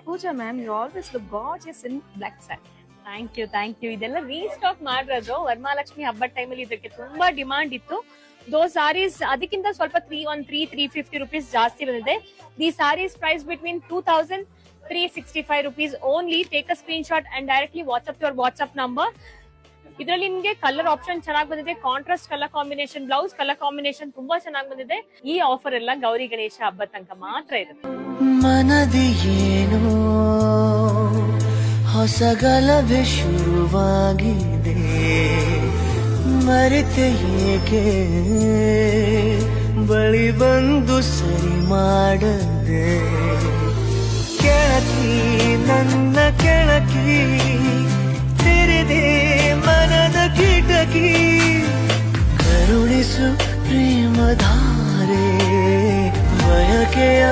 Pooja ma'am, you always look gorgeous in black satin. Thank you ಇದೆಲ್ಲ restock ಮಾಡಿರೋದು ವರಮಹಾಲಕ್ಷ್ಮಿ ಹಬ್ಬದ ಟೈಮಲ್ಲಿ ಇದಕ್ಕೆ ತುಂಬಾ ಡಿಮಾಂಡ್ ಇತ್ತು. ದೋ ಸಾರೀಸ್ ಅದಕ್ಕಿಂತ ಸ್ವಲ್ಪ 350 rupees ಜಾಸ್ತಿ ಬಂದಿದೆ. The sarees price between 2365 rupees only. Take a screenshot and directly WhatsApp your WhatsApp number. ಇದರಲ್ಲಿ ನಿಮ್ಗೆ ಕಲರ್ ಆಪ್ಷನ್ ಚೆನ್ನಾಗಿ ಬಂದಿದೆ. Contrast colour combination, blouse colour combination ತುಂಬಾ ಚೆನ್ನಾಗಿ ಬಂದಿದೆ. ಈ ಆಫರ್ ಎಲ್ಲ ಗೌರಿ ಗಣೇಶ ಹಬ್ಬದ ತನಕ ಮಾತ್ರ ಇರುತ್ತೆ. ಮನದಿ ಏನೋ ಹೊಸಗಲಭೆ ಶುರುವಾಗಿದೆ, ಮರೆತೆ ಏಕೆ ಬಳಿ ಬಂದು ಸರಿ ಮಾಡದೆ. ಕೆಳಕಿ ನನ್ನ ಕೆಳಕಿ ತೆರೆದೆ ಮನದ ಕಿಟಕಿ, ಕರುಣಿಸು ಪ್ರೇಮಧಾರೆ ಬಯಕೆಯ